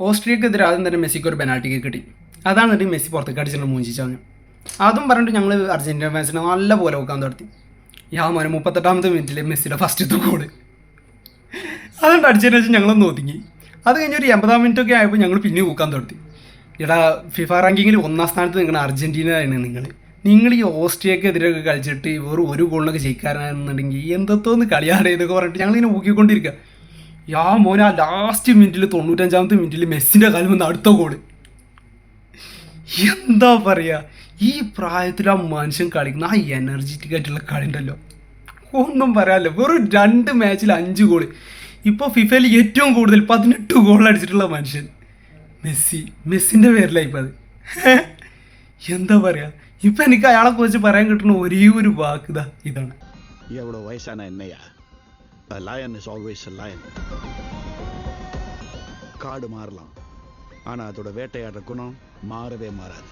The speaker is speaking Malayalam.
ഓസ്ട്രിയക്കെതിരെ ആദ്യം തന്നെ മെസ്സിക്ക് ഒരു പെനാൽറ്റി കിക്ക് കിട്ടി. അതാണെന്നുണ്ടെങ്കിൽ മെസ്സി പുറത്തേക്ക് അടിച്ചിട്ട് മൂഞ്ചിച്ചവന്. അതും പറഞ്ഞിട്ട് ഞങ്ങൾ അർജൻറ്റീന ഫാൻസിനെ നല്ല പോലെ വെക്കാൻ തുടങ്ങി. മോനെ 38ാമത്തെ മിനിറ്റിൽ മെസ്സിയുടെ ഫസ്റ്റത്തെ ഗോള് അതുകൊണ്ട് അടിച്ചതിന് ശേഷം ഞങ്ങളൊന്ന് ഒതുങ്ങി. അത് കഴിഞ്ഞൊരു 80ാം മിനിറ്റൊക്കെ ആയപ്പോൾ ഞങ്ങൾ പിന്നെ ഊക്കാൻ തുടങ്ങി. ഫിഫ റാങ്കിങ്ങിൽ 1ാം സ്ഥാനത്ത് നിൽക്കുന്ന അർജൻറ്റീനയാണ് നിങ്ങൾ ഈ ഓസ്ട്രിയക്കെതിരെയൊക്കെ കളിച്ചിട്ട് വെറും ഒരു ഗോളിനൊക്കെ ജയിക്കാനാണെന്നുണ്ടെങ്കിൽ എന്തോന്ന് കളിയാണ് ഇതൊക്കെ പറഞ്ഞിട്ട് ഞങ്ങളിങ്ങനെ ഊക്കിക്കൊണ്ടിരിക്കുക. മോനെ ആ ലാസ്റ്റ് മിനിറ്റിൽ 95ാമത്തെ മിനിറ്റിൽ മെസ്സിൻ്റെ കാലം വന്ന് അടുത്ത ഗോള്. എന്താ പറയുക, ഈ പ്രായത്തിൽ ആ മനുഷ്യൻ കളിക്കുന്ന ആ എനർജറ്റിക് ആയിട്ടുള്ള കളി ഉണ്ടല്ലോ, ഒന്നും പറയാമല്ലോ. വെറും 2 മാച്ചിൽ 5 ഗോള്. ഇപ്പോൾ ഫിഫയിൽ ഏറ്റവും കൂടുതൽ 18 ഗോൾ അടിച്ചിട്ടുള്ള മനുഷ്യൻ മെസ്സിൻ്റെ പേരിലായി ഇപ്പം അത്. എന്താ പറയുക, ഇപ്പം എനിക്ക് അയാളെ കുറിച്ച് പറയാൻ കിട്ടുന്ന ഒരേ ഒരു വാക്ക് ഇതാണ്. எவ்வளோ வயசான என்னையா, a lion is always a lion. காடு மாறலாம், ஆனால் அதோட வேட்டையாடுற குணம் மாறவே மாறாது.